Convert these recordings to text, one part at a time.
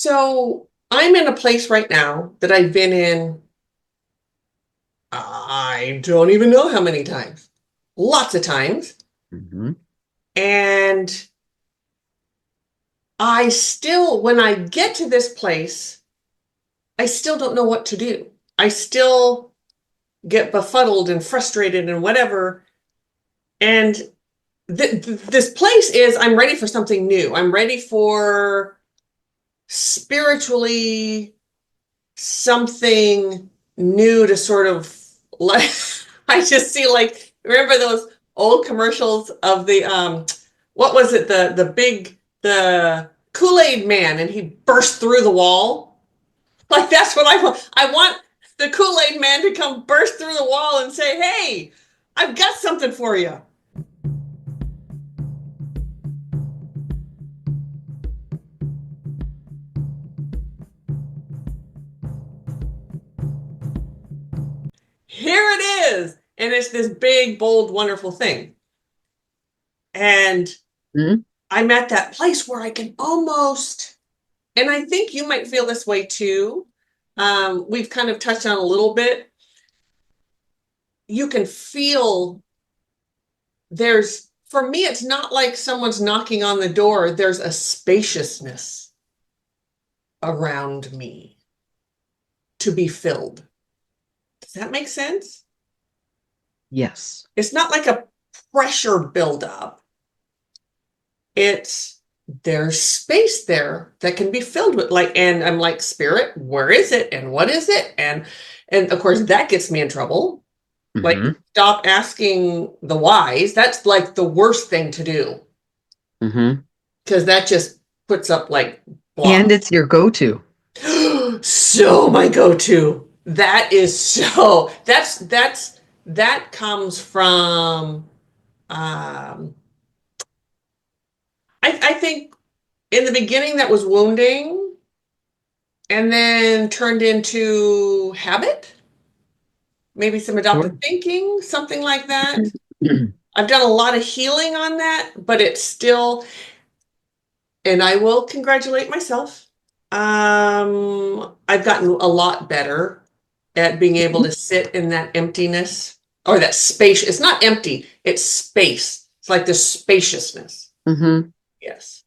So I'm in a place right now that I've been in, I don't even know how many times. Lots of times. Hmm. And I still, when I get to this place, I still don't know what to do. I still get befuddled and frustrated and whatever. And this place is, I'm ready for something new. I'm ready for spiritually something new to sort of like I just see like remember those old commercials of the what was it the Kool-Aid man and he burst through the wall, like that's what I want the Kool-Aid man to come burst through the wall and say, hey, I've got something for you. Here it is, and it's this big bold wonderful thing. And Hmm. I'm at that place where I can almost, and I think you might feel this way too. We've kind of touched on a little bit. You can feel for me, it's not like someone's knocking on the door. There's a spaciousness around me to be filled. Does that make sense? Yes. It's not like a pressure buildup. It's there's space there that can be filled with like, and I'm like, spirit, where is it? And what is it? And of course that gets me in trouble. Like, Hmm. stop asking the whys. That's like the worst thing to do Hmm. because that just puts up like And block. it's your go-to. So my go-to. That is so that comes from I think in the beginning that was wounding and then turned into habit, maybe some adoptive Sure. thinking, something like that. I've done a lot of healing on that, but it's still, and I will congratulate myself. I've gotten a lot better at being able to sit in that emptiness or that space. It's not empty, it's space. It's like the spaciousness. Hmm. Yes.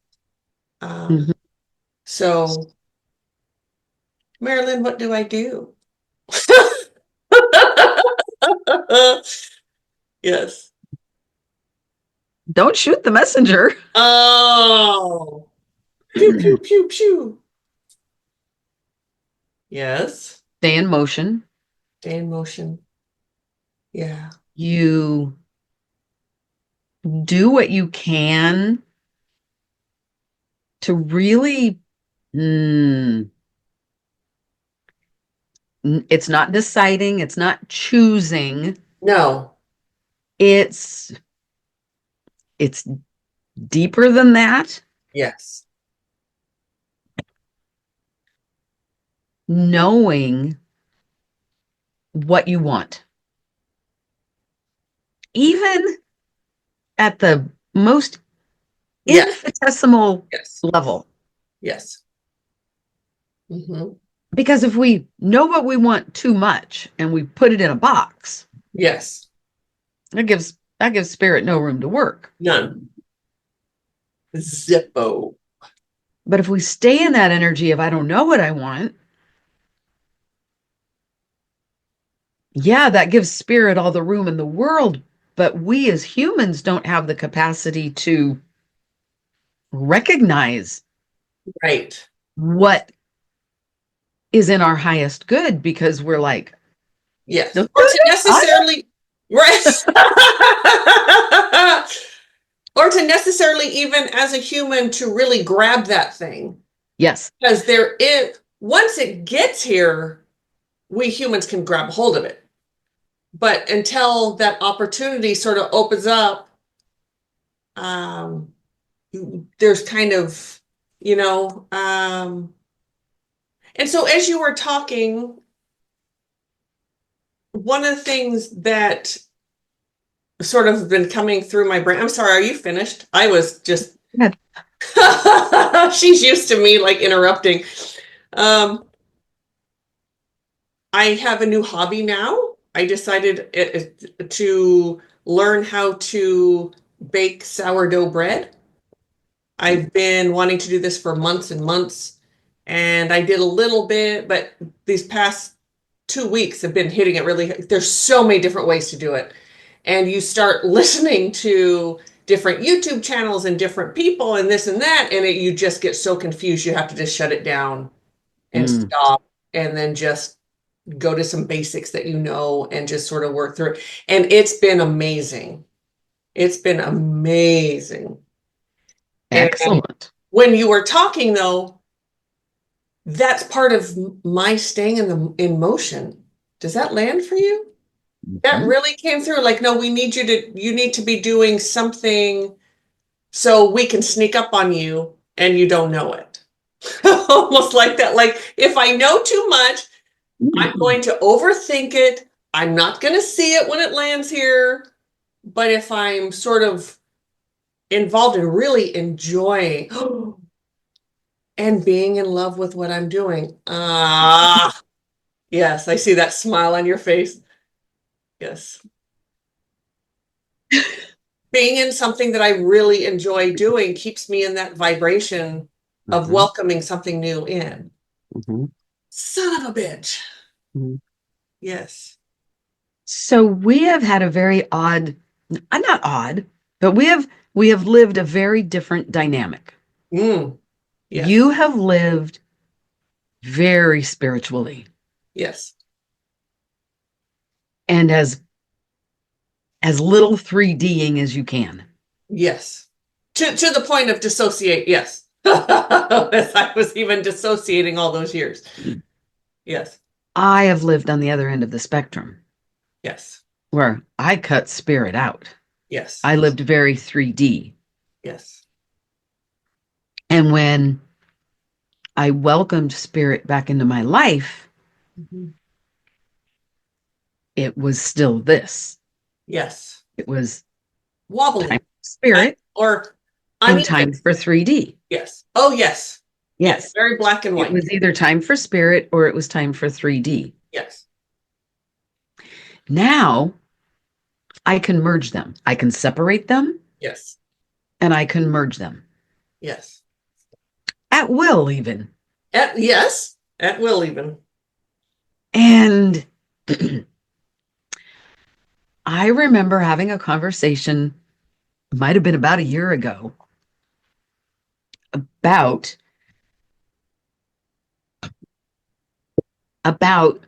Hmm. So, Mari-Lyn, what do I do? Yes. Don't shoot the messenger. Oh, pew, pew, pew, pew. Yes. Stay in motion. Stay in motion. Yeah. You do what you can to really, mm, it's not deciding, it's not choosing. No. It's it's deeper than that. Yes. Knowing what you want, even at the most Yes. infinitesimal Yes. level. Yes. Hmm. Because if we know what we want too much and we put it in a box, Yes. that gives spirit no room to work. None. Zippo. But if we stay in that energy of I don't know what I want, yeah, that gives spirit all the room in the world. But we as humans don't have the capacity to recognize Right. what is in our highest good because we're like, Yes. don't Or do to this. necessarily, right. Or to necessarily, even as a human, to really grab that thing. Yes. Because there is, once it gets here, we humans can grab hold of it. But until that opportunity sort of opens up, um, there's kind of, you know, and so as you were talking, one of the things that sort of been coming through my brain, I'm sorry, are you finished? I was just, Yeah. She's used to me like interrupting. Um, I have a new hobby now. I decided to learn how to bake sourdough bread. I've been wanting to do this for months and months, and I did a little bit, but these past 2 weeks have been hitting it really. There's so many different ways to do it. And you start listening to different YouTube channels and different people and this and that, and you just get so confused. You have to just shut it down and Mm. stop and then just go to some basics that you know and just sort of work through it. And it's been amazing. It's been amazing. And Excellent. when you were talking though, that's part of my staying in motion. Does that land for you? That Mhm. really came through. Like, no, you need to be doing something so we can sneak up on you and you don't know it. Almost like that. Like, if I know too much, I'm going to overthink it. I'm not going to see it when it lands here. But if I'm sort of involved and really enjoying and being in love with what I'm doing, yes, I see that smile on your face. Yes. Being in something that I really enjoy doing keeps me in that vibration of Mhm. welcoming something new in. Mhm. Son of a bitch. Mhm. Yes. So we have had a very odd, not odd, but we have lived a very different dynamic. Mm, You yes. have lived very spiritually Yes. and as little 3Ding as you can. Yes. To the point of dissociate. Yes. As I was even dissociating all those years. Yes. I have lived on the other end of the spectrum Yes. where I cut spirit out. Yes. I lived very 3D. Yes. And when I welcomed spirit back into my life, Mhm. it was still this. Yes. It was time Wobbly. for spirit Or and uneven. time for 3D. Yes. Oh, yes. Yes. Yes. Very black and It white. was either time for spirit or it was time for 3D. Yes. Now I can merge them. I can separate them Yes. and I can merge them Yes. at will, even. Yes. At will even. And I remember having a conversation, might have been about a year ago, about about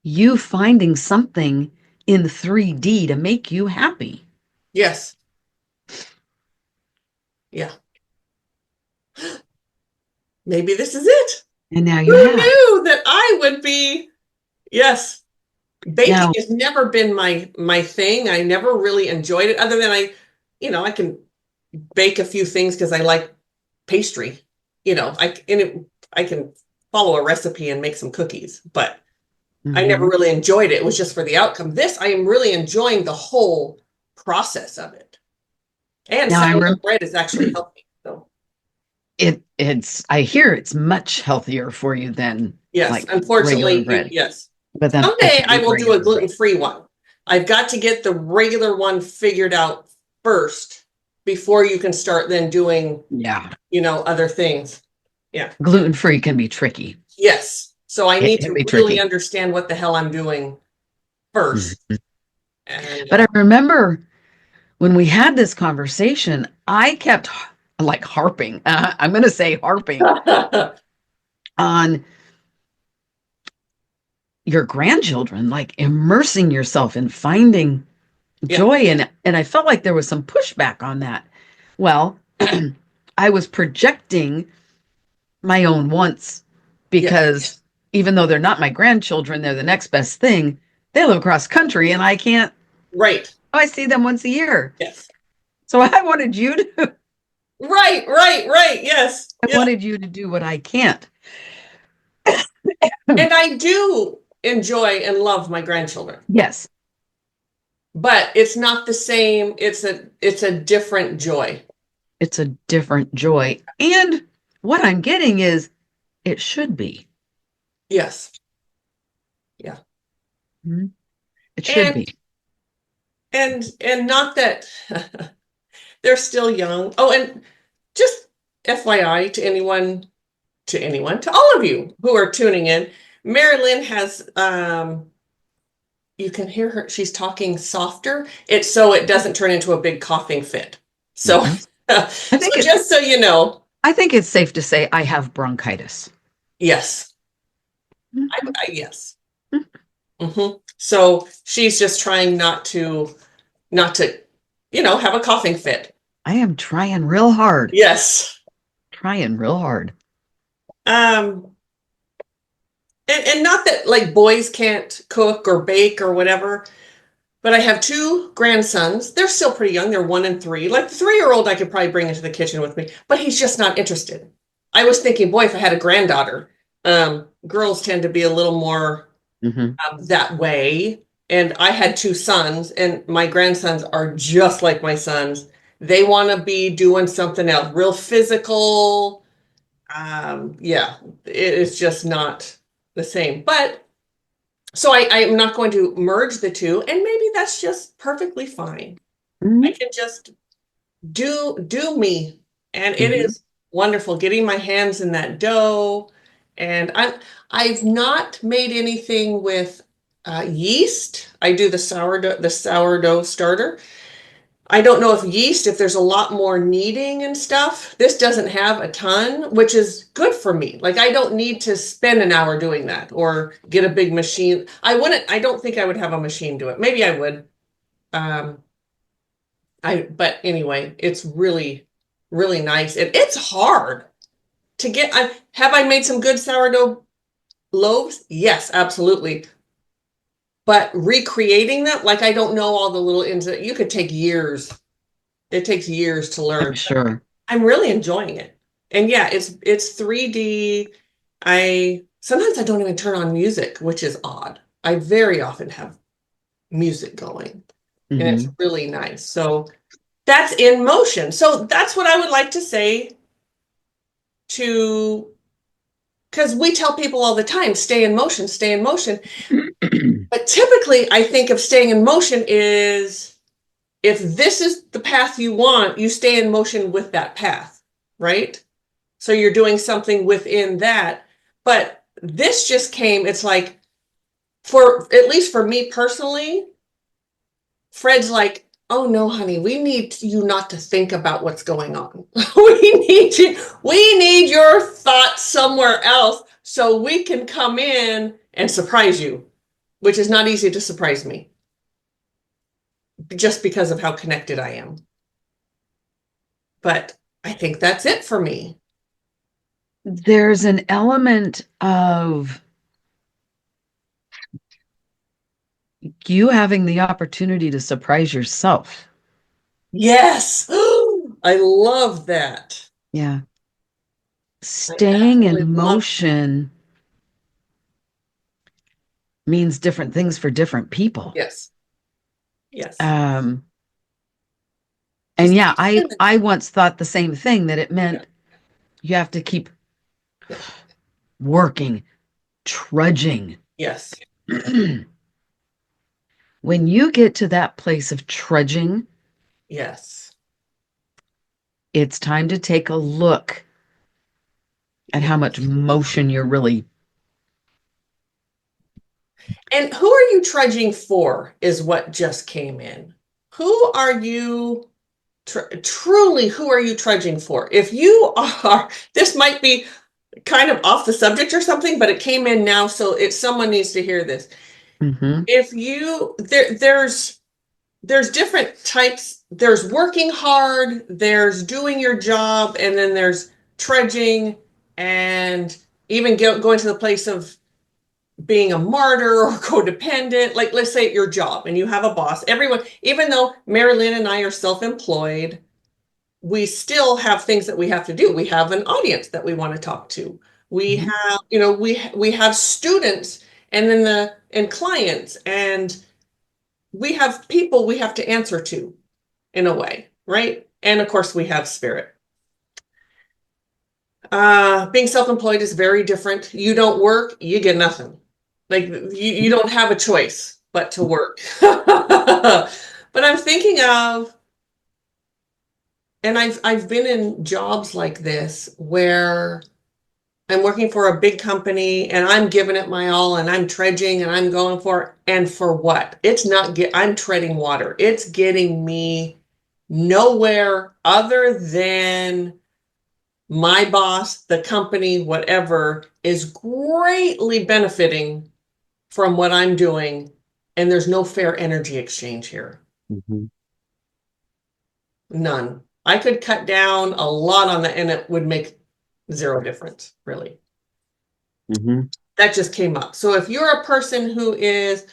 you finding something in 3D to make you happy. Yes. Yeah. Maybe this is it. And now you Who have. knew that I would be? Yes. Baking Now, has never been my thing. I never really enjoyed it other than I can bake a few things because I like pastry. I can follow a recipe and make some cookies, but I never mhm. really enjoyed it. It was just for the outcome. This, I am really enjoying the whole process of it. And Now sourdough bread is actually healthy. So, it's I hear it's much healthier for you than yes, like regular unfortunately, bread. yes. But then I Someday can't I eat will do a regular bread. gluten-free one. I've got to get the regular one figured out first before you can start then doing, Yeah. other things. Yeah. Gluten free can be tricky. Yes. So I It need can to be really tricky. understand what the hell I'm doing first. Mhm. And But I remember when we had this conversation, I kept like harping. I'm going to say harping on your grandchildren, like immersing yourself in finding yeah, joy. And I felt like there was some pushback on that. Well, I was projecting my own wants yes, because even though they're not my grandchildren, they're the next best thing. They live across country and I can't, right. I see them once a year. Yes. So I wanted you to, Right, right, right. Yes. I Yeah. wanted you to do what I can't. And I do enjoy and love my grandchildren, Yes. but it's not the same. It's a different joy. It's a different joy. And what I'm getting is it should be. Yes. Yeah. Mhm. It should And be. and not that they're still young. Oh, and just FYI to anyone, to all of you who are tuning in, Mari-Lyn has you can hear her, she's talking softer. It's so it doesn't turn into a big coughing fit. So Mhm. I so think it just so you know, I think it's safe to say I have bronchitis. yes. Mhm. Yes. So she's just trying not to, have a coughing fit. I am trying real hard. Yes. Trying real hard. Um, and not that like boys can't cook or bake or whatever, but I have two grandsons. They're still pretty young. They're 1 and 3. Like the 3-year-old, I could probably bring into the kitchen with me, but he's just not interested. I was thinking, boy, if I had a granddaughter, girls tend to be a little more Hmm. that way. And I had two sons, and my grandsons are just like my sons. They want to be doing something else, real physical. Yeah, it's just not the same. But so I'm not going to merge the two, and maybe that's just perfectly fine. I Hmm. can just do me, and it Hmm. is wonderful getting my hands in that dough. And I've not made anything with yeast. I do the sourdough starter. I don't know if yeast, if there's a lot more kneading and stuff. This doesn't have a ton, which is good for me. Like I don't need to spend an hour doing that or get a big machine. I don't think I would have a machine do it. Maybe I would. Um, but anyway, it's really, really nice. And it's hard to get. Have I made some good sourdough loaves? Yes, absolutely. But recreating them, like I don't know all the little ins. You could take years. It takes years to I'm learn. sure. I'm really enjoying it. And yeah, it's 3D. I sometimes I don't even turn on music, which is odd. I very often have music going, and it's Hmm. really nice. So that's in motion. So that's what I would like to say to, because we tell people all the time, stay in motion, stay in motion. But typically, I think of staying in motion is if this is the path you want, you stay in motion with that path, right? So you're doing something within that. But this just came, it's like, for at least for me personally, Fred's like, oh no, honey, we need you not to think about what's going on. We need your thoughts somewhere else so we can come in and surprise you, which is not easy to surprise me just because of how connected I am. But I think that's it for me. There's an element of you having the opportunity to surprise yourself. Yes. I love that. Yeah. I Staying absolutely in love. motion means different things for different people. Yes. Yes. Um, and Just yeah, keep I swimming. I once thought the same thing that it Yeah. meant you have to keep Yeah. working, trudging. Yes. When you get to that place of trudging, Yes. it's time to take a look at Yeah. how much motion you're really. And who are you trudging for is what just came in. Who are you truly, who are you trudging for? If you are, this might be kind of off the subject or something, but it came in now, so if someone needs to hear this. Mhm. If you there's different types. There's working hard, there's doing your job, and then there's trudging and even going to the place of being a martyr or codependent. Like, let's say at your job and you have a boss. Everyone, even though Mari-Lyn and I are self-employed, we still have things that we have to do. We have an audience that we want to talk to. We Mhm. have, we have students and clients, and we have people we have to answer to in a way, right? And of course, we have spirit. Being self-employed is very different. You don't work, you get nothing. Like you don't have a choice but to work. But I'm thinking of, and I've been in jobs like this where I'm working for a big company and I'm giving it my all and I'm trudging and I'm going for it. And for what? It's not I'm treading water. It's getting me nowhere other than my boss, the company, whatever, is greatly benefiting from what I'm doing. And there's no fair energy exchange here. Mm-hmm. None. I could cut down a lot on that and it would make zero difference, really. Mm-hmm. That just came up. So if you're a person who is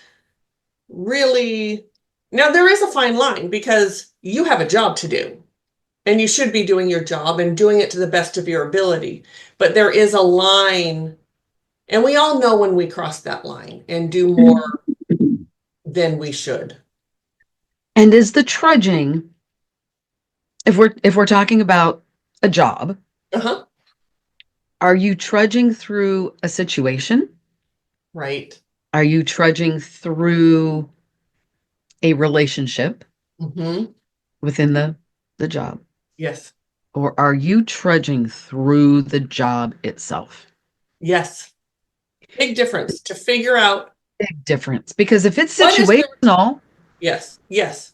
really, now there is a fine line because you have a job to do and you should be doing your job and doing it to the best of your ability. But there is a line, and we all know when we cross that line and do more than we should. And is the trudging, if we're talking about a job, Uh-huh. are you trudging through a situation? Right. Are you trudging through a relationship Mm-hmm. within the job? Yes. Or are you trudging through the job itself? Yes. Big difference to figure out Big difference. Because if it's what is the, situational, yes, yes,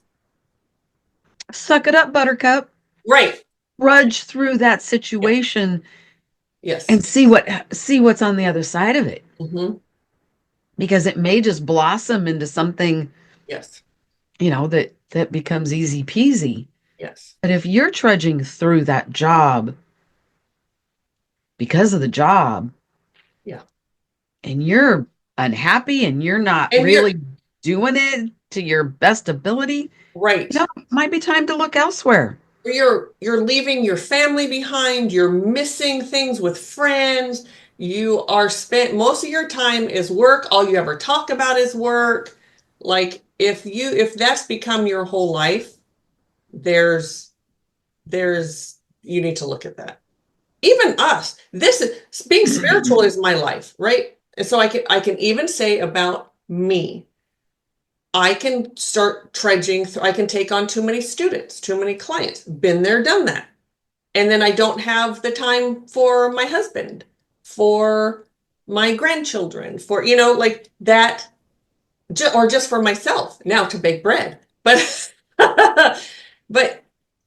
suck it up, buttercup. right. Trudge through that Yeah. situation Yes. and see what's on the other side of it. Mm-hmm. Because it may just blossom into something, Yes. that becomes easy peasy. Yes. But if you're trudging through that job because of the job, Yeah. and you're unhappy and you're not And you're really doing it to your best ability, right. it might be time to look elsewhere. You're leaving your family behind, you're missing things with friends, you are spent most of your time is work, all you ever talk about is work. Like if that's become your whole life, there's you need to look at that. Even us, this is being spiritual is my life, right? And so I can even say about me, I can start trudging through, I can take on too many students, too many clients. Been there, done that. And then I don't have the time for my husband, for my grandchildren, for, like that, or just for myself now to bake bread. But, but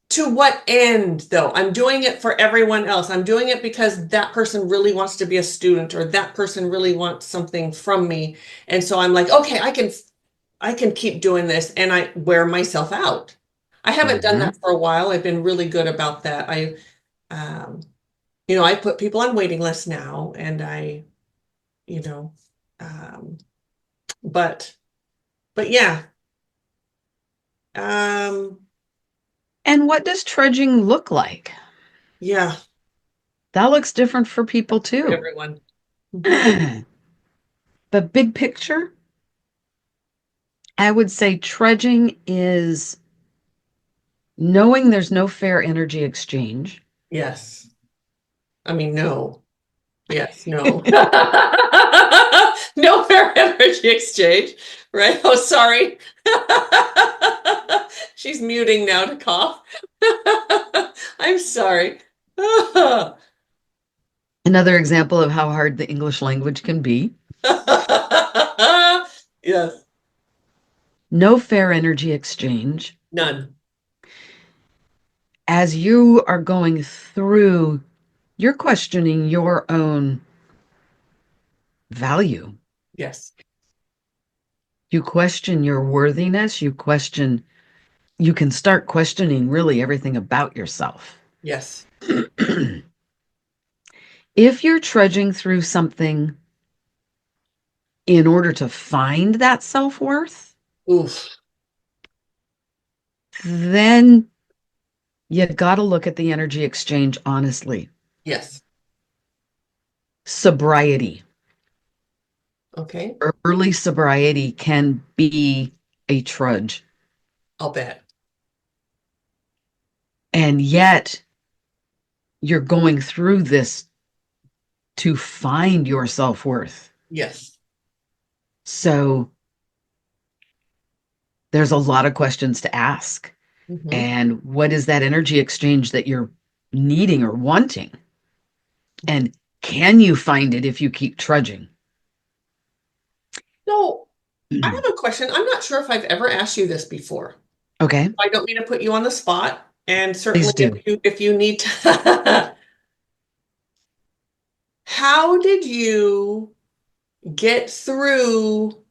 to what end though? I'm doing it for everyone else. I'm doing it because that person really wants to be a student or that person really wants something from me. And so I'm like, okay, I can keep doing this and I wear myself out. I haven't done Mhm. that for a while. I've been really good about that. Um, I put people on waiting lists now and you know, um, but, but yeah, um, And what does trudging look like? yeah, That looks different for people for too. everyone. Mhm. But big picture, I would say trudging is knowing there's no fair energy exchange. Yes. I mean, no. Yes, no. No fair energy exchange, right? Oh, sorry. She's muting now to cough. I'm sorry. Another example of how hard the English language can be. Yes, No fair energy exchange. none. As you are going through, you're questioning your own value. Yes, You question your worthiness. You can start questioning really everything about yourself. yes. If you're trudging through something in order to find that self-worth, Oof. then you got to look at the energy exchange honestly. Yes. Sobriety, Okay. early sobriety can be a trudge. I'll bet. And yet you're going through this to find your self-worth. Yes. So there's a lot of questions to ask. Hmm. And what is that energy exchange that you're needing or wanting? And can you find it if you keep trudging? So I have a question. I'm not sure if I've ever asked you this before. Okay, I don't mean to put you on the spot, and certainly please do. if you need to. How did you get through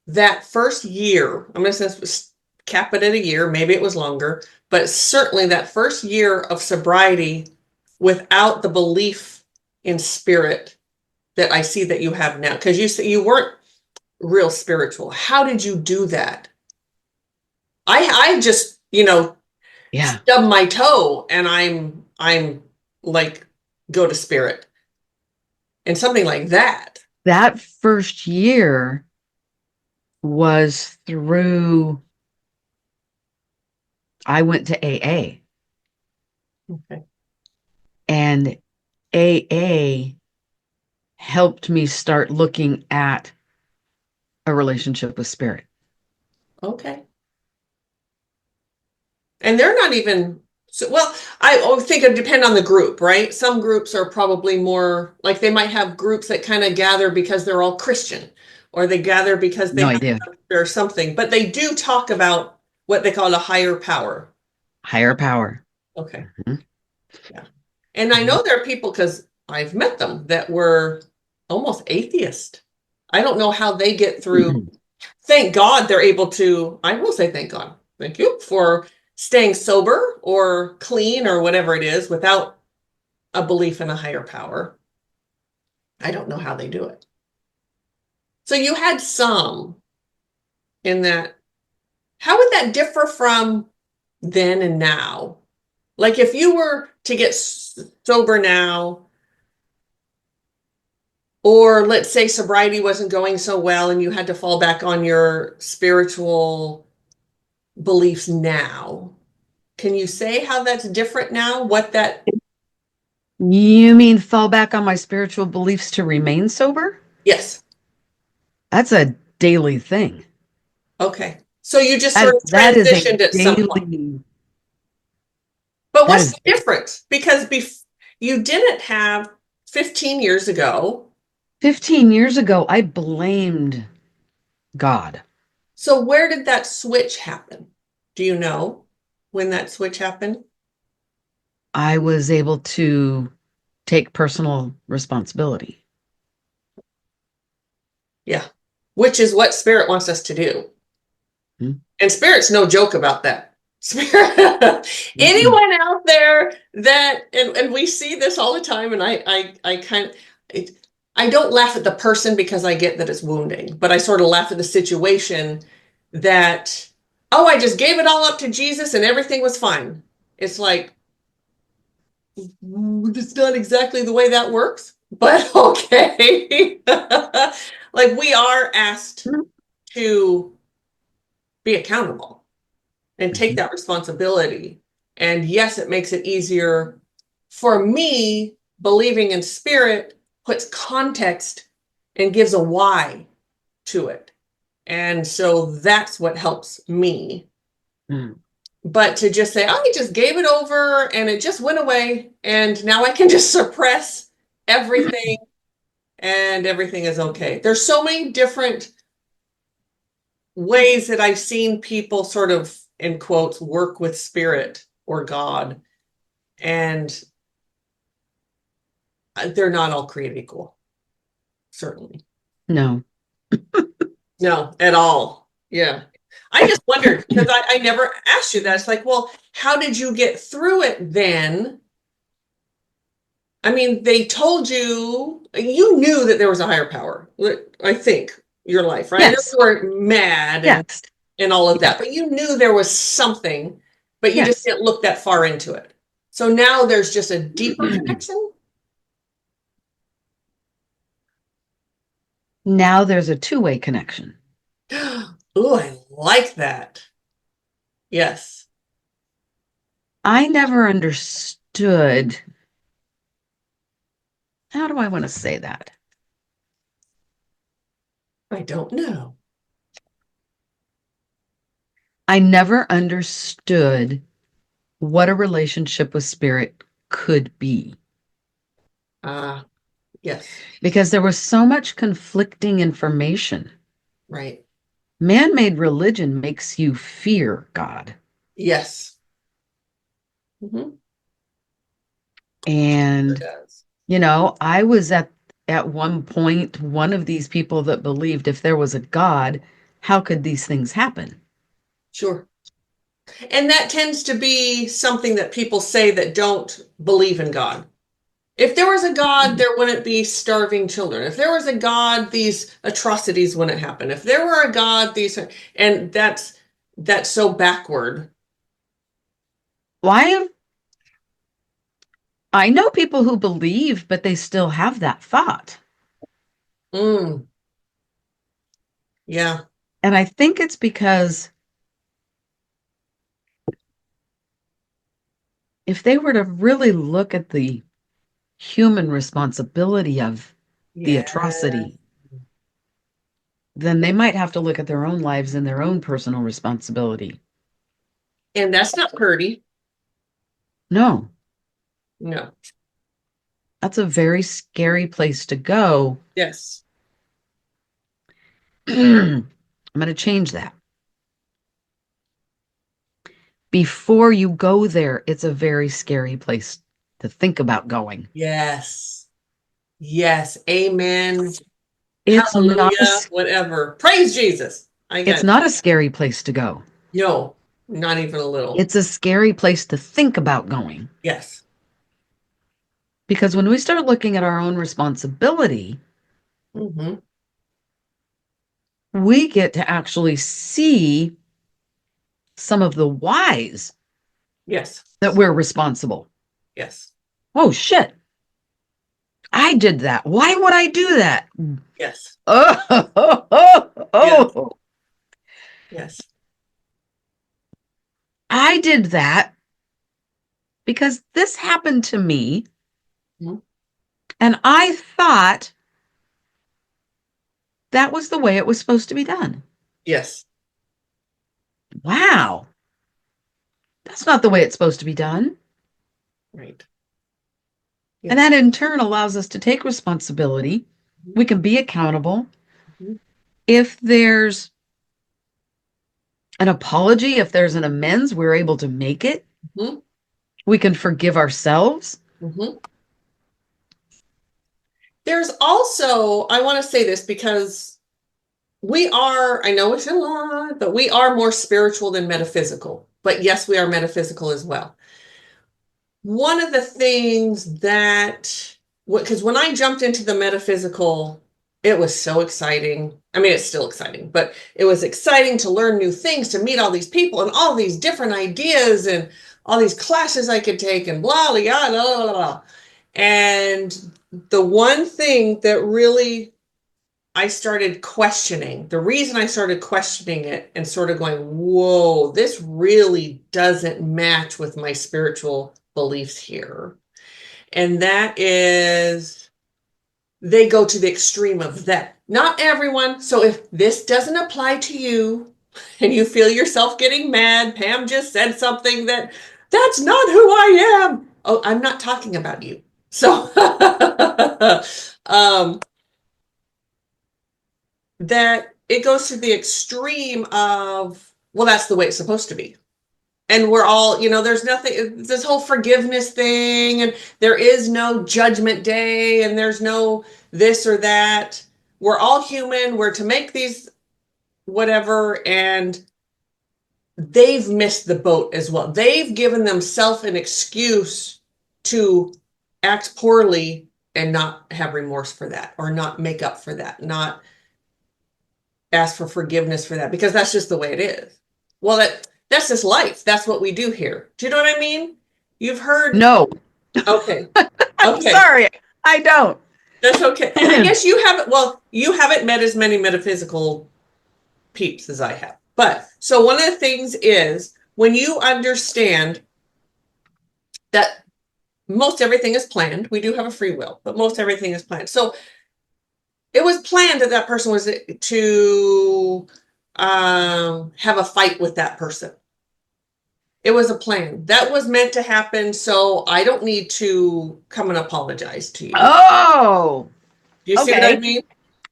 that first year? I'm going to cap it at a year, maybe it was longer, but certainly that first year of sobriety without the belief in spirit that I see that you have now. Because you say you weren't real spiritual. How did you do that? I just, Yeah. stub my toe and I'm like, go to spirit and something like that. That first year was through, I went to AA, Okay. and AA helped me start looking at a relationship with spirit. Okay. And they're not even so well, I always think it depend on the group, right? Some groups are probably more like they might have groups that kind of gather because they're all Christian, or they gather because they No have idea. or something, but they do talk about what they call a higher power. Higher power. Okay. Mhm. Yeah. And I know there are people, because I've met them, that were almost atheist. I don't know how they get through. Mhm. Thank God they're able to, I will say thank God. Thank you for staying sober or clean or whatever it is without a belief in a higher power. I don't know how they do it. So you had some in that. How would that differ from then and now? Like if you were to get sober now, or let's say sobriety wasn't going so well and you had to fall back on your spiritual beliefs now. Can you say how that's different now? What that, You mean fall back on my spiritual beliefs to remain sober? yes. That's a daily thing. Okay. So you just That sort of that is a transitioned at some point. daily But that what's is the difference? Because you didn't have 15 years ago. 15 years ago I blamed God. So where did that switch happen? Do you know when that switch happened? I was able to take personal responsibility. Yeah. Which is what spirit wants us to do. Hmm? And spirit's no joke about that. Spirit, Mm-mm. anyone out there that, and we see this all the time, and I kind of, I don't laugh at the person because I get that it's wounding, but I sort of laugh at the situation that, oh, I just gave it all up to Jesus and everything was fine. It's like, it's not exactly the way that works, but okay. Like we are asked to be accountable and take Mhm. that responsibility. And yes, it makes it easier for me. Believing in spirit puts context and gives a why to it. And so that's what helps me. Mm. But to just say, oh, I just gave it over and it just went away. And now I can just suppress everything and everything is okay. There's so many different ways that I've seen people sort of, in quotes, work with spirit or God. And they're not all created equal, certainly. No. No, at all. Yeah. I just wondered because I never asked you that. It's like, well, how did you get through it then? I mean, they told you, you knew that there was a higher power, I think, your life, right? I know Yes. you were mad Yes. and all of Yes. that, but you knew there was something, but you just Yes. didn't look that far into it. So now there's just a deeper connection. Now there's a two-way connection. Oh, I like that. Yes. I never understood. How do I want to say that? I don't know. I never understood what a relationship with spirit could be Ah, yes, because there was so much conflicting information. right. Man-made religion makes you fear God. Yes. Hmm. Sure And, does. I was at one point one of these people that believed if there was a God, how could these things happen? Sure. And that tends to be something that people say that don't believe in God. If there was a God, there wouldn't be starving children. If there was a God, these atrocities wouldn't happen. If there were a God, and that's so backward. Why I know people who believe, but they still have that thought. Mm, yeah. And I think it's because if they were to really look at the human responsibility of the Yeah. atrocity, then they might have to look at their own lives and their own personal responsibility. And that's not pretty. No, No. that's a very scary place to go. Yes. I'm going to change that. Before you go there, it's a very scary place to think about going. Yes. Yes. Amen. It's not a, Hallelujah. Whatever. Praise Jesus. I it's got not a scary place to go. no, not even a little. It's a scary place to think about going. Yes. Because when we start looking at our own responsibility, Hmm. we get to actually see some of the whys Yes. that we're responsible. Yes. Oh, shit. I did that. Why would I do that? Yes. Oh, oh, oh, Yes. oh. Yes. I did that because this happened to me. Mhm. And I thought that was the way it was supposed to be done. Yes. Wow. That's not the way it's supposed to be done. Right. And Yes. that in turn allows us to take responsibility. We can be accountable. Mhm. If there's an apology, if there's an amends, we're able to make it. Mhm. We can forgive ourselves. Mhm. There's also, I want to say this because we are, I know it's a lot, but we are more spiritual than metaphysical. But yes, we are metaphysical as well. One of the things that, because when I jumped into the metaphysical, it was so exciting. I mean, it's still exciting, but it was exciting to learn new things, to meet all these people and all these different ideas and all these classes I could take and blah, blah, blah, blah, blah, blah. And the one thing that really I started questioning, the reason I started questioning it and sort of going, whoa, this really doesn't match with my spiritual beliefs here. And that is, they go to the extreme of that. Not everyone. So if this doesn't apply to you and you feel yourself getting mad, Pam just said something that's not who I am. Oh, I'm not talking about you. So, um, that it goes to the extreme of, well, that's the way it's supposed to be. And we're all, there's nothing, this whole forgiveness thing, and there is no judgment day, and there's no this or that. We're all human. We're to make these whatever, and they've missed the boat as well. They've given themselves an excuse to act poorly and not have remorse for that, or not make up for that, not ask for forgiveness for that, because that's just the way it is. Well, that's just life. That's what we do here. Do you know what I mean? You've heard. No, Okay. I'm Okay. sorry. I don't. That's okay. I guess you haven't, well, you haven't met as many metaphysical peeps as I have. But so one of the things is when you understand that most everything is planned. We do have a free will, but most everything is planned. So it was planned that that person was to have a fight with that person. It was a plan that was meant to happen. So I don't need to come and apologize to you. Oh, Do you see what I okay. mean?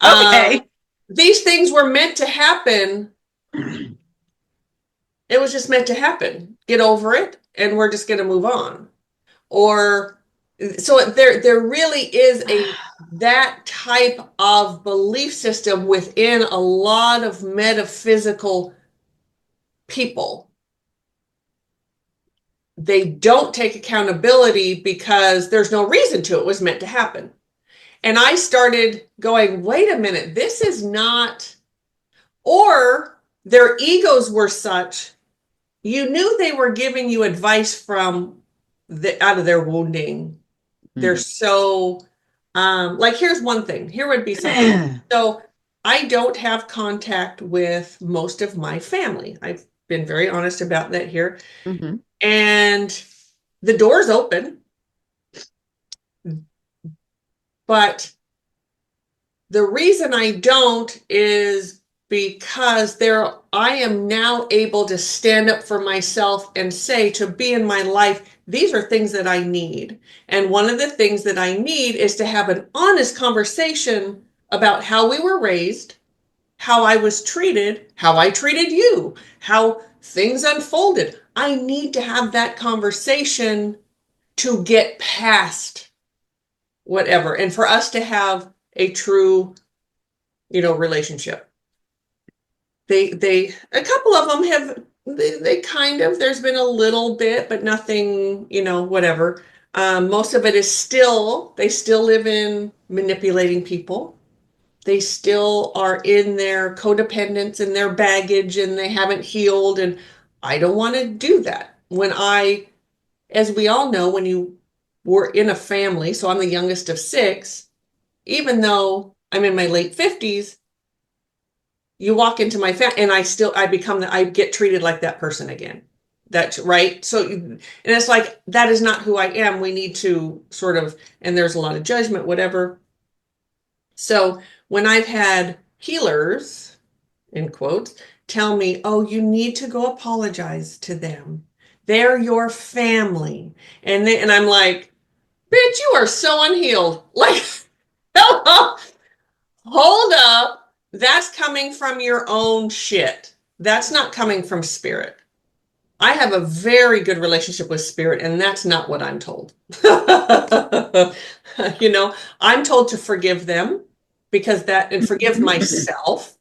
Okay. These things were meant to happen. It was just meant to happen. Get over it, and we're just going to move on. Or so there really is a that type of belief system within a lot of metaphysical people. They don't take accountability because there's no reason to. It was meant to happen. And I started going, wait a minute, this is not, or their egos were such, you knew they were giving you advice from out of their wounding. They're so, like, here's one thing. Here would be something. So I don't have contact with most of my family. I've been very honest about that here. Mm-hmm. And the door's open, but the reason I don't is because I am now able to stand up for myself and say, to be in my life, these are things that I need. And one of the things that I need is to have an honest conversation about how we were raised, how I was treated, how I treated you, how things unfolded. I need to have that conversation to get past whatever, and for us to have a true, relationship. A couple of them have, they kind of, there's been a little bit, but nothing, whatever. Most of it is still, they still live in manipulating people. They still are in their codependence and their baggage, and they haven't healed. And I don't want to do that. As we all know, when you were in a family, so I'm the youngest of six, even though I'm in my late 50s, you walk into my family and I get treated like that person again. That's right. So, and it's like, that is not who I am. We need to sort of, and there's a lot of judgment, whatever. So when I've had healers, in quotes, tell me, oh, you need to go apologize to them. They're your family. And I'm like, bitch, you are so unhealed. Like, hello. Hold up. That's coming from your own shit. That's not coming from spirit. I have a very good relationship with spirit, and that's not what I'm told. I'm told to forgive them and forgive myself,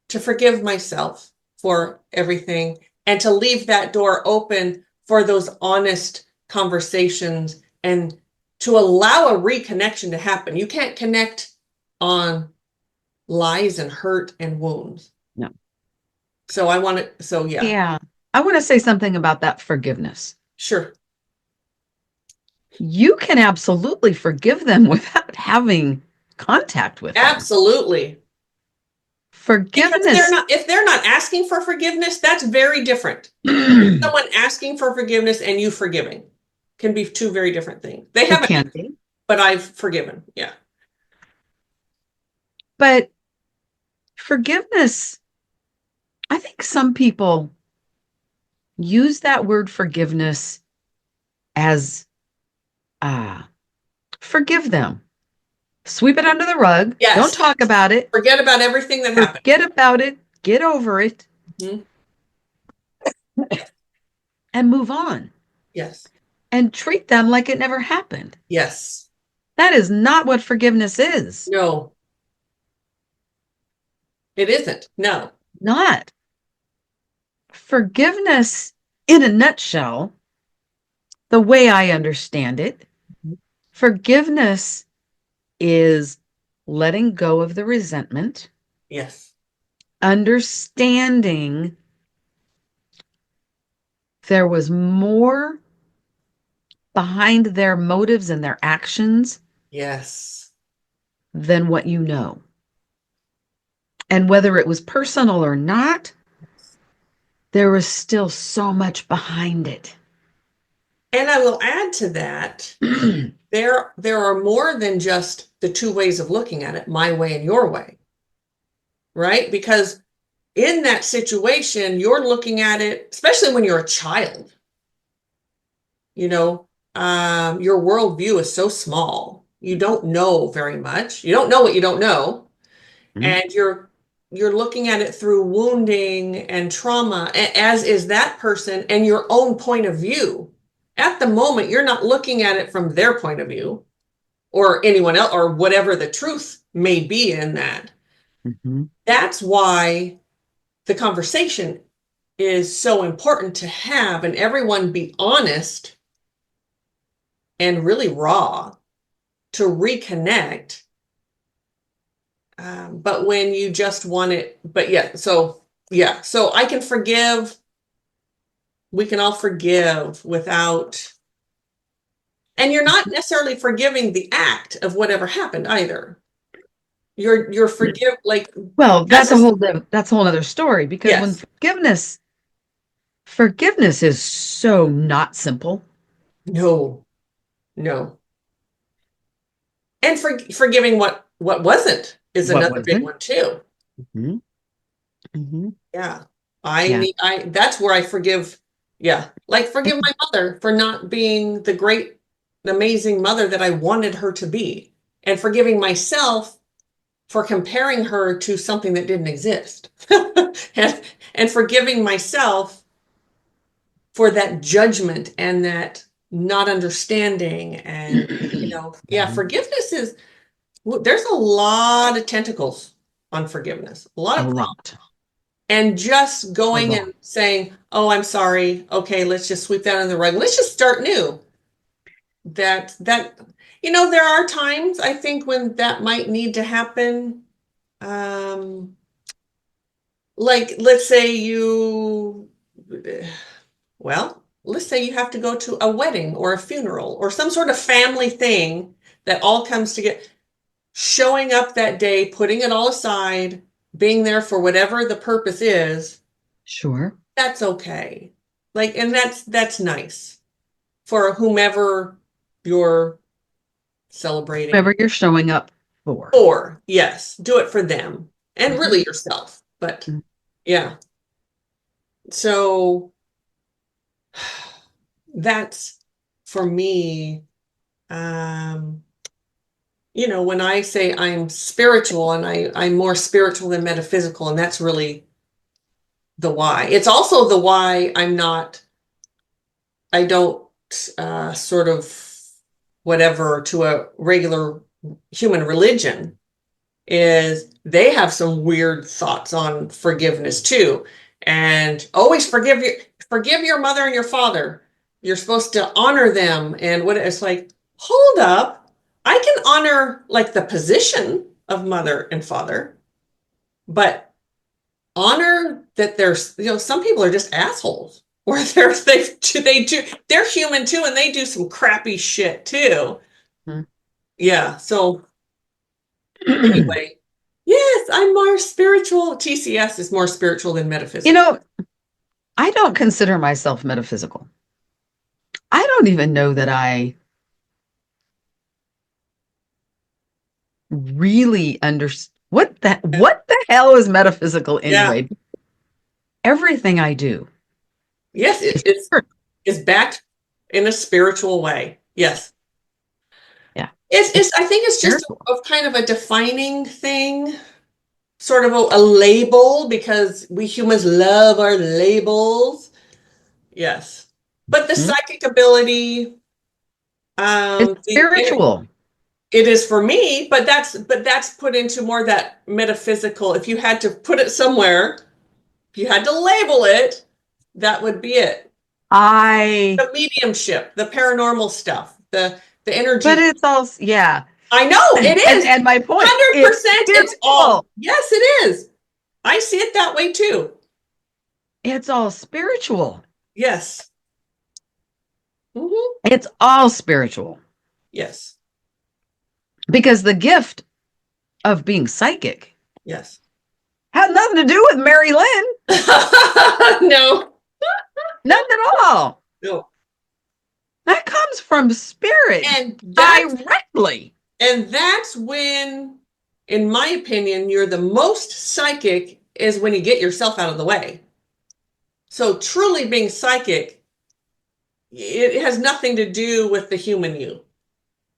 to forgive myself for everything, and to leave that door open for those honest conversations and to allow a reconnection to happen. You can't connect on lies and hurt and wounds. No. Yeah. Yeah. I want to say something about that forgiveness. Sure. You can absolutely forgive them without having contact with them. Absolutely. Forgiveness. Because if they're not asking for forgiveness, that's very different. Someone asking for forgiveness and you forgiving can be two very different things. They haven't, can be, but I've forgiven. Yeah. But forgiveness, I think some people use that word forgiveness as forgive them. Sweep it under the rug. Yes. Don't talk about it. Forget about everything that happened. Forget about it. Get over it. Mm-hmm. And move on. Yes. And treat them like it never happened. Yes. That is not what forgiveness is. No. It isn't. No. Not. Forgiveness, in a nutshell, the way I understand it, forgiveness is letting go of the resentment. Yes. Understanding there was more behind their motives and their actions. Yes. Than what you know. And whether it was personal or not, there was still so much behind it. And I will add to that, there are more than just the two ways of looking at it, my way and your way, right? Because in that situation, you're looking at it, especially when you're a child, you know, your worldview is so small. You don't know very much. You don't know what you don't know. Mhm. And you're looking at it through wounding and trauma, as is that person and your own point of view. At the moment, you're not looking at it from their point of view or anyone else or whatever the truth may be in that. Mhm. That's why the conversation is so important to have and everyone be honest and really raw to reconnect. But when you just want it, but yeah, so I can forgive. We can all forgive without, and you're not necessarily forgiving the act of whatever happened either. You're forgive like Well, that's that's a whole other story because when yes, forgiveness is so not simple. no, no, and forgiving what wasn't is What another big wasn't? one too. Mhm. Mhm. Yeah. Yeah. That's where I forgive. Yeah. Like forgive my mother for not being the great, amazing mother that I wanted her to be. And forgiving myself for comparing her to something that didn't exist. and, and forgiving myself for that judgment and that not understanding. And, yeah, Mhm. forgiveness is, there's a lot of tentacles on forgiveness, a lot A of lot. and just A going lot. and saying, "Oh, I'm sorry. Okay, let's just sweep that under the rug. Let's just start new." That there are times I think when that might need to happen. Um, like let's say let's say you have to go to a wedding or a funeral or some sort of family thing that all comes together. Showing up that day, putting it all aside, being there for whatever the purpose is, Sure. that's okay. Like, and that's nice for whomever you're celebrating Whatever you're showing up for. for. Yes, do it for them and Mhm. really yourself. But yeah, so that's for me. Um, when I say I'm spiritual and I'm more spiritual than metaphysical, and that's really the why. It's also the why I don't sort of whatever to a regular human religion is they have some weird thoughts on forgiveness too. And always forgive your mother and your father. You're supposed to honor them. And what it's like, hold up. I can honor like the position of mother and father, but honor that there's some people are just assholes or they're human too and they do some crappy shit too. Mhm. Yeah, so anyway, yes, I'm more spiritual. TCS is more spiritual than You metaphysical. know, I don't consider myself metaphysical. I don't even know that I really understand what the hell is metaphysical Yeah. anyway? Everything I do Yes, is is backed in a spiritual way. Yes. yeah, it's It's I think it's just spiritual. a kind of a defining thing, sort of a label because we humans love our labels. Yes. But the Mhm. psychic ability, It's the spiritual. it is for me, but that's put into more that metaphysical. If you had to put it somewhere, if you had to label it, that would be it. I The mediumship, the paranormal stuff, the but energy. it's all yeah. I know it is And my point, it's 100%. It's all spiritual. yes, it is. I see it that way too. It's all spiritual. Yes. Hmm. It's all spiritual Yes. because the gift of being psychic Yes. had nothing to do with Mary Lynn. No. Nothing at all. No. That comes from spirit And directly. that's when, in my opinion, you're the most psychic is when you get yourself out of the way. So truly being psychic, it has nothing to do with the human you.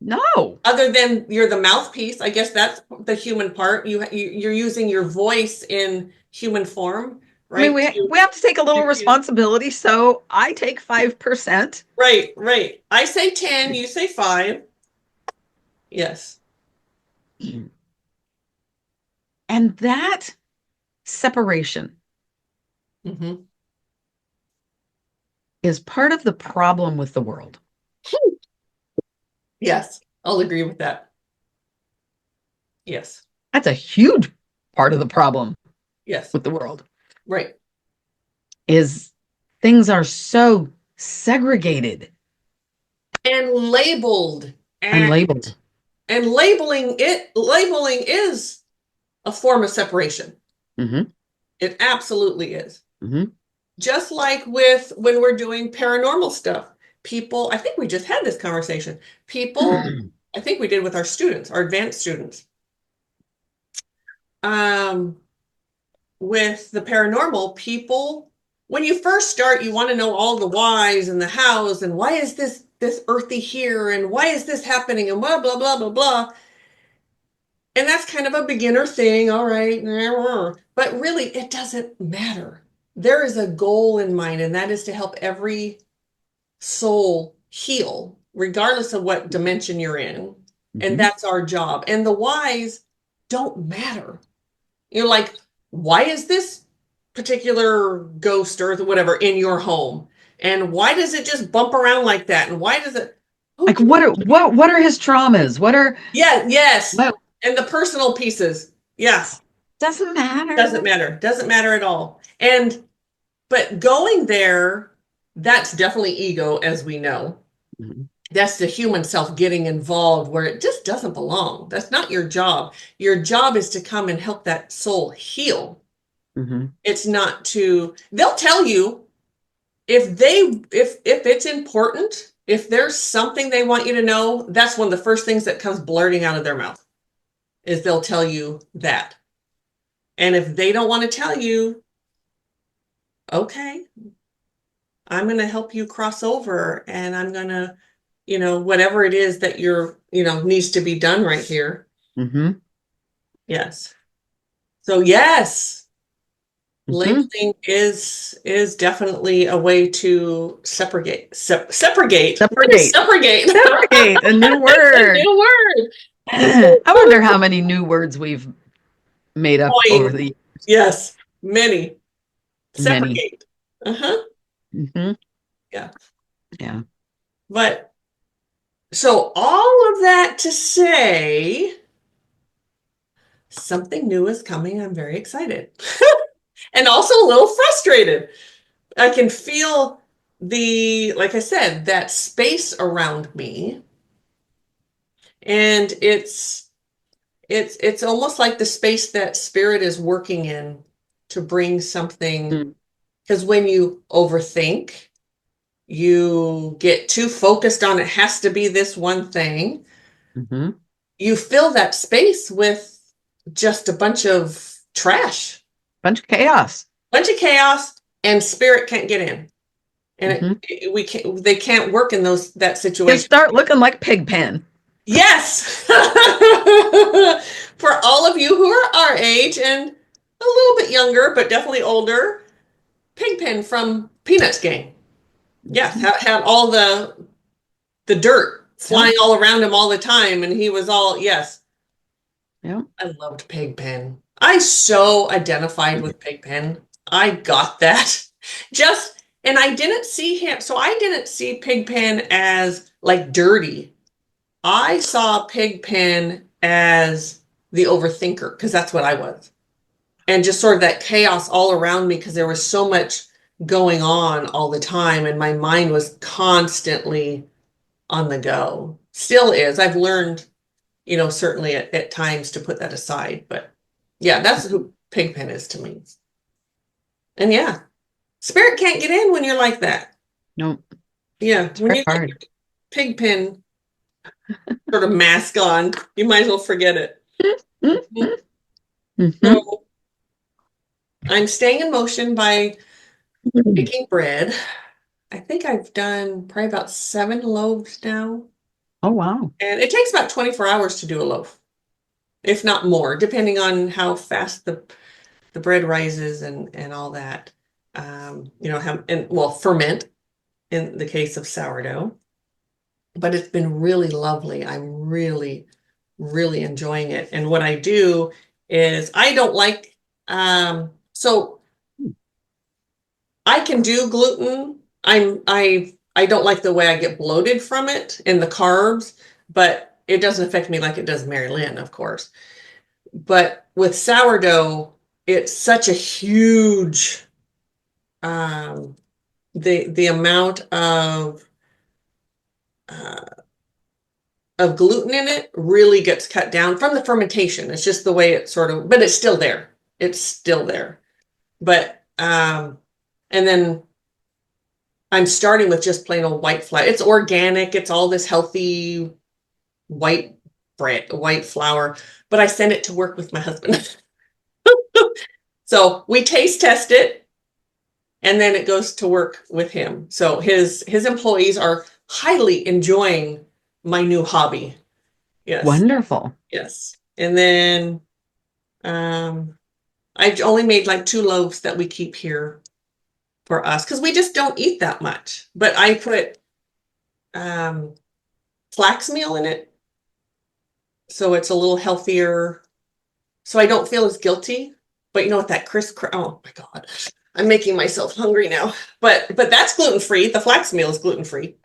No. Other than you're the mouthpiece, I guess that's the human part. You're using your voice in human form, I mean, right? we have to take a little responsibility, so I take 5%. Right. I say 10, you say 5. Yes. And that separation Hmm. is part of the problem with the world. Yes, I'll agree with that. Yes. That's a huge part of the problem Yes. with the world Right. is things are so segregated And labeled and and labeled. labeling is a form of separation. Mm-hmm. It absolutely is. Mm-hmm. Just like with when we're doing paranormal stuff, people, I think we just had this conversation. People, I think we did with our students, our advanced students. Um, with the paranormal, people, when you first start, you want to know all the whys and the hows and why is this earthy here and why is this happening and blah blah blah blah blah. And that's kind of a beginner thing, all right. But really, it doesn't matter. There is a goal in mind, and that is to help every soul heal, regardless of what dimension you're in. And Mm-hmm. that's our job. And the whys don't matter. You're like, why is this particular ghost or whatever in your home? And why does it just bump around like that? And why does it? Who Like cares? what are his traumas? What are Yeah, yes. what And the personal pieces. Yeah, doesn't doesn't matter. matter. Doesn't matter at all. And but going there, that's definitely ego, as we know. Mm-hmm. That's the human self getting involved where it just doesn't belong. That's not your job. Your job is to come and help that soul heal. Mm-hmm. It's not to, they'll tell you if it's important, if there's something they want you to know, that's one of the first things that comes blurting out of their mouth is they'll tell you that. And if they don't want to tell you, okay, I'm going to help you cross over and I'm going to, whatever it is that needs to be done right here. Mm-hmm. Yes. So yes, Mm-hmm. labeling is definitely a way to separate. What is Separate. separate? Separate, a new It's a word. new word. I wonder how many new words we've made up over Coin. the Yes, many. many. Separate. Uh-huh. Mm-hmm. Yeah. Yeah. But so all of that to say something new is coming. I'm very excited. And also a little frustrated. I can feel like I said, that space around me. And it's almost like the space that spirit is working in to bring something. Mm-hmm. Because when you overthink, you get too focused on it has to be this one thing. Mm-hmm. You fill that space with just a bunch of trash, Bunch of chaos. bunch of chaos, and spirit can't get in. And Mm-hmm. they can't work in that You situation. start looking like Pigpen. Yes. For all of you who are our age and a little bit younger, but definitely older, Pigpen from Peanuts gang. Yes, had all the dirt Yeah. flying all around him all the time, and he was all yes. Yeah. I loved Pigpen. I so identified with Pigpen. I got that. And I didn't see him, so I didn't see Pigpen as like dirty. I saw Pigpen as the overthinker because that's what I was. And just sort of that chaos all around me because there was so much going on all the time and my mind was constantly on the go. Still is. I've learned, certainly at times to put that aside. But yeah, that's who Pigpen is to me. And yeah, spirit can't get in when you're like that. No, Yeah, it's when very you hard. pig pen sort of mask on, you might as well forget it. Mhm. So I'm staying in motion by baking bread. I think I've done probably about 7 loaves now. Oh, wow. And it takes about 24 hours to do a loaf, if not more, depending on how fast the bread rises and all that. How, and well, ferment in the case of sourdough. But it's been really lovely. I'm really, really enjoying it. And what I do is I don't like, so I can do gluten. I don't like the way I get bloated from it and the carbs, but it doesn't affect me like it does Mari-Lyn, of course. But with sourdough, it's such a huge um the amount uh of gluten in it really gets cut down from the fermentation. It's just the way it sort of, but it's still there. It's still there. But and then I'm starting with just plain old white flour. It's organic. It's all this healthy white bread, white flour. But I send it to work with my husband. So we taste test it and then it goes to work with him. So his employees are highly enjoying my new hobby. Yes. Wonderful. Yes. And then um I've only made like 2 loaves that we keep here for us because we just don't eat that much. But I put um flax meal in it, so it's a little healthier. So I don't feel as guilty. But you know what, that oh my God. I'm making myself hungry now. But that's gluten free. The flax meal is gluten free.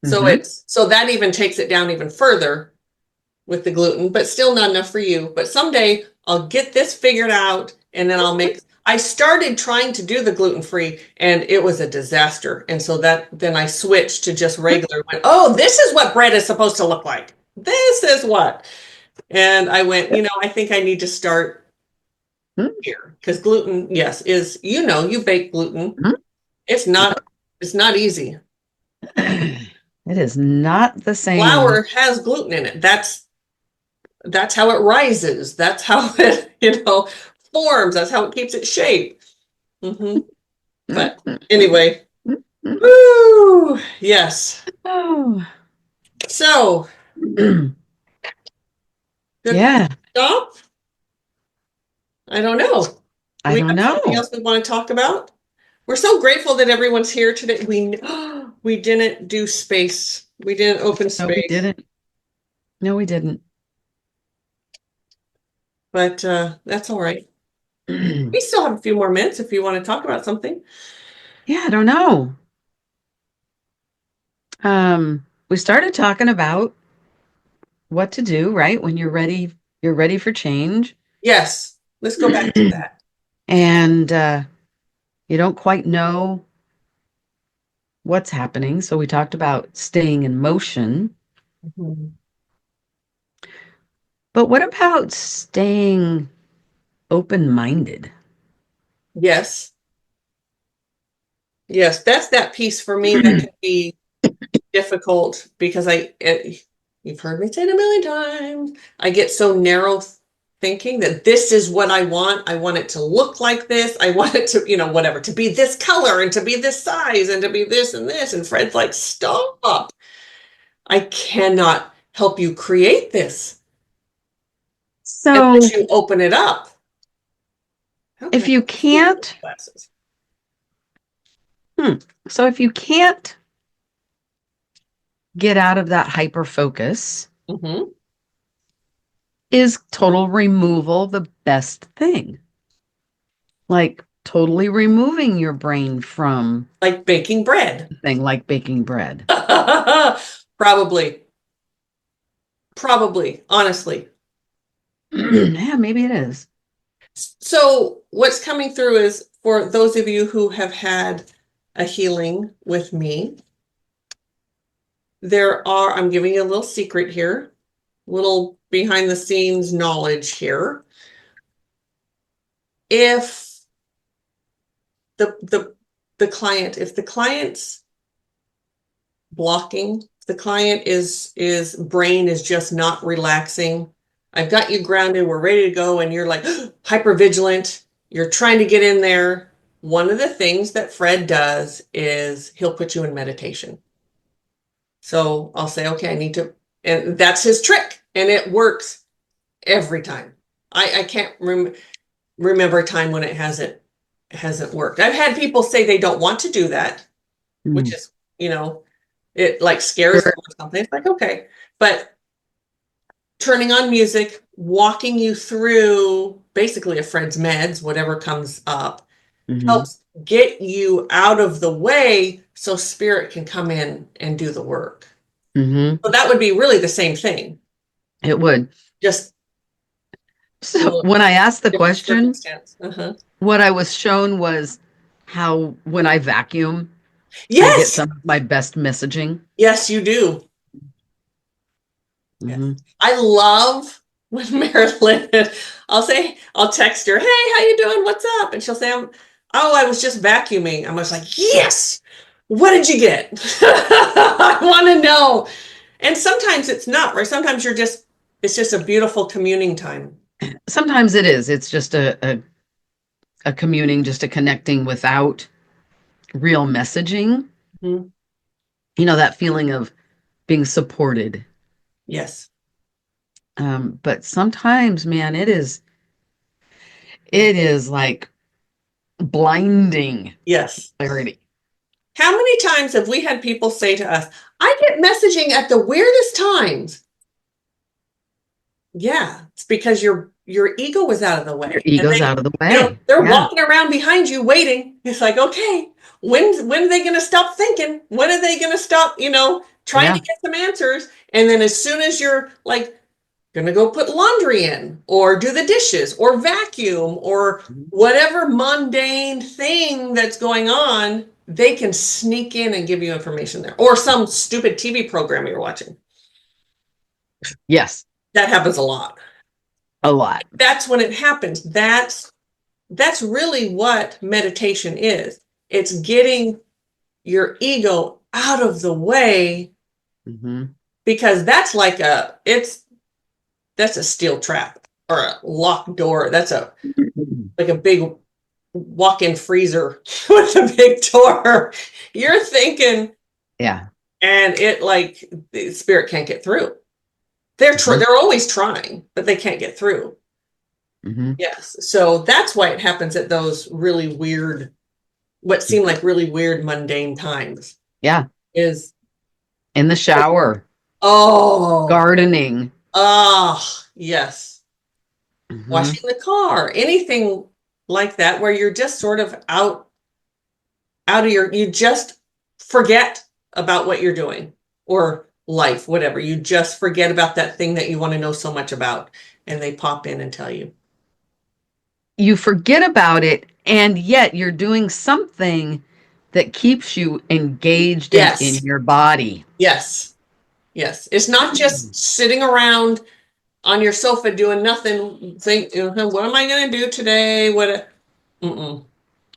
So Hmm. so that even takes it down even further with the gluten, but still not enough for you. But someday I'll get this figured out and then I started trying to do the gluten free and it was a disaster. And so then I switched to just regular. Went, oh, this is what bread is supposed to look like. This is what. And I went, I think I need to start here because gluten, yes, you bake gluten. It's not, it's not easy. It is not the same. Flour has gluten in it. That's how it rises. That's how it, forms. That's how it keeps its shape. Hmm. But anyway, woo, yes. Oh. So good place Yeah, to stop. I don't know. Do I we don't have something know. else we want to talk about? We're so grateful that everyone's here today. We didn't do space. We didn't open No, we space. didn't. No, we didn't. But that's all right. Yeah, We still have a few more minutes if you want to talk about something. I don't know. We started talking about what to do, right? When you're ready for change. Yes, let's go back to that. And you don't quite know what's happening. So we talked about staying in motion. Mhm. But what about staying open-minded? Yes. Yes, that's that piece for me that can be difficult because you've heard me say it a million times. I get so narrow thinking that this is what I want. I want it to look like this. I want it to, whatever, to be this color and to be this size and to be this and this. And Fred's like, stop. I cannot help you create this So unless you open it up. How can if I you see can't, glasses? hmm, so if you can't get out of that hyper focus, Hmm. is total removal the best thing? Like totally removing your brain from Like baking bread. a thing like baking bread. Probably. Probably, honestly. Yeah, maybe it is. So, what's coming through is for those of you who have had a healing with me, I'm giving you a little secret here, little behind the scenes knowledge here. If the client's blocking the client is brain is just not relaxing. I've got you grounded, we're ready to go, and you're like hyper vigilant. You're trying to get in there. One of the things that Fred does is he'll put you in meditation. So I'll say, okay, I need to, and that's his trick, and it works every time. I can't remember a time when it hasn't worked. I've had people say they don't want to do that, which Mm. is, it like scares them Sure. or something. It's like, okay. But turning on music, walking you through basically a Fred's meds, whatever comes up, Hmm. helps get you out of the way so spirit can come in and do the work. Hmm. So that would be really the same thing, It would. just a So little when I asked the different question, circumstance. Uh-huh. what I was shown was how when I vacuum, I get Yes, some of my best messaging. yes, you do. Yes. Hmm. I love when Mari-Lyn, I'll text her, hey, how you doing? What's up? And she'll say, oh, I was just vacuuming. I was like, yes, what did you get? I want to know. And sometimes it's not, right? Sometimes it's just a beautiful communing time. Sometimes it is. It's just a communing, just a connecting without real messaging. Mhm. You know, that feeling of being supported. Yes, But sometimes, man, it is like blinding yes. clarity. How many times have we had people say to us, I get messaging at the weirdest times? Yeah, it's because your ego was out of the Your way. And ego's out of the way. they're Yeah. walking around behind you waiting. It's like, okay, when are they gonna stop thinking? When are they gonna stop, trying to Yeah. get some answers? And then as soon as you're like gonna go put laundry in or do the dishes or vacuum or Mhm. whatever mundane thing that's going on, they can sneak in and give you information there. Or some stupid TV program you're watching. Yes, That happens a lot. a lot. That's when it happens. That's really what meditation is. It's getting your ego out of the way Hmm. because that's a steel trap or a locked door. That's a like a big walk-in freezer with a big door. You're thinking, Yeah. and it like the spirit can't get through. Hmm. They're always trying, but they can't get through. Hmm. Yes. So that's why it happens at those really weird, what seem like really weird, mundane times. Yeah. Is In the shower, oh, gardening. yes. Hmm. Washing the car, anything like that, where you're just sort of out of you just forget about what you're doing or life, whatever. You just forget about that thing that you want to know so much about, and they pop in and tell you. You forget about it, and yet you're doing something that keeps you engaged and in Yes, your body. yes, yes. It's not just sitting around on your sofa doing nothing. Think, what am I going to do today? Mm-mm.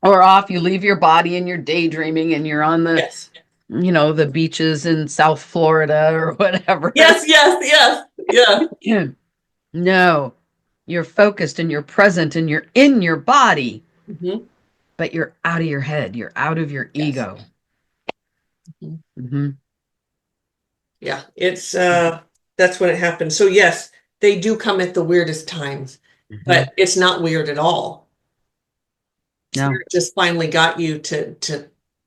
Or off, you leave your body and you're daydreaming and you're on Yes, the beaches in South Florida or whatever. yes, yes, yes, yeah. Yeah. No, you're focused and you're present and you're in your body, Mhm. but you're out of your head. You're out of your Yes. ego. Mhm. Hmm. Yeah, it's that's when it happens. So yes, they do come at the weirdest times, Hmm. but it's not weird at all. No, Spirit just finally got you to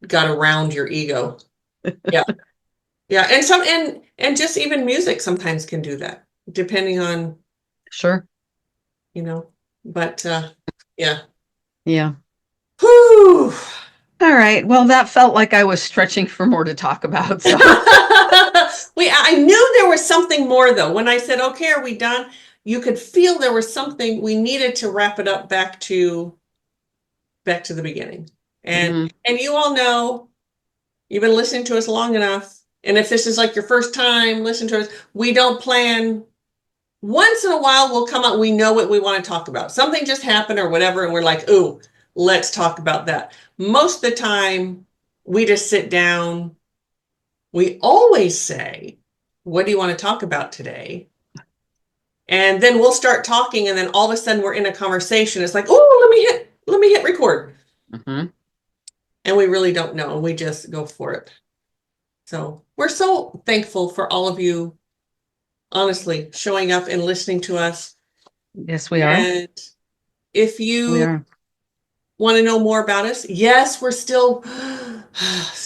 got around your ego. Yeah. Yeah, and and just even music sometimes can do that, depending on, sure. you know, but yeah. Yeah. Whew. All right. Well, that felt like I was stretching for more to talk about. So, I knew there was something more though. When I said, okay, are we done? You could feel there was something we needed to wrap it up back to the beginning. mhm. And you all know you've been listening to us long enough. And if this is like your first time listening to us, we don't plan. Once in a while we'll come up, we know what we want to talk about. Something just happened or whatever, and we're like, ooh, let's talk about that. Most of the time we just sit down we always say, what do you want to talk about today? And then we'll start talking, and then all of a sudden we're in a conversation. It's like, oh, let me hit record. Mm-hmm. And we really don't know, and we just go for it. So we're so thankful for all of you, honestly, showing up and listening to us. Yes, we are. And if We you are. want to know more about us, yes, we're still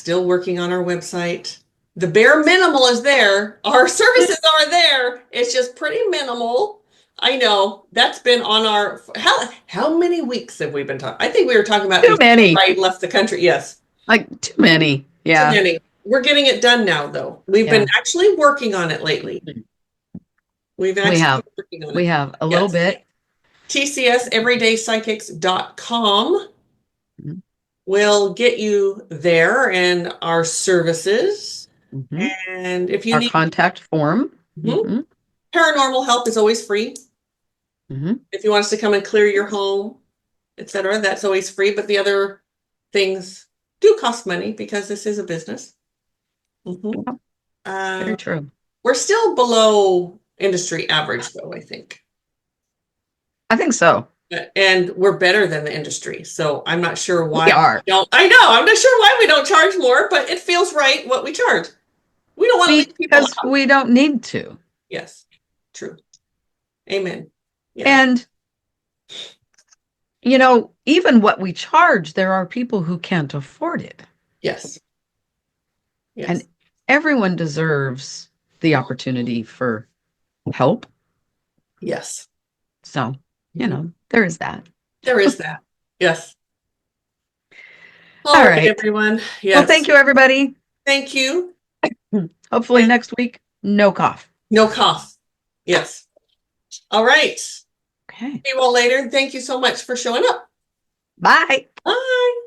working on our website. The bare minimal is there. Our services are there. It's just pretty minimal. I know that's been on our how many weeks have we been talking? I think we were talking about Too many. I left the country. Yes. Like too many. Yeah. Too many. We're getting it done now though. We've been actually working on it lately. We've actually been working on it. We have a little bit. TCSEverydaypsychics.com will get you there and our services. And if you our need contact form, paranormal help is always free. If you want us to come and clear your home, etc., that's always free. But the other things do cost money because this is a business. Very true. We're still below industry average, though, I think. I think so. And we're better than the industry. So I'm not sure why we are. I know. I'm not sure why we don't charge more, but it feels right what we charge. We don't want to leave people out. Because we don't need to. Yes. True. Amen. Yeah. And, even what we charge, there are people who can't afford it. Yes. Yes. And everyone deserves the opportunity for help. Yes. So, there is that. There is that. Yes. All right, everyone. Yes. Well, thank you, everybody. Thank you. Hopefully next week, no cough. No cough. Yes. All right. Okay. See you all later. Thank you so much for showing up. Bye. Bye.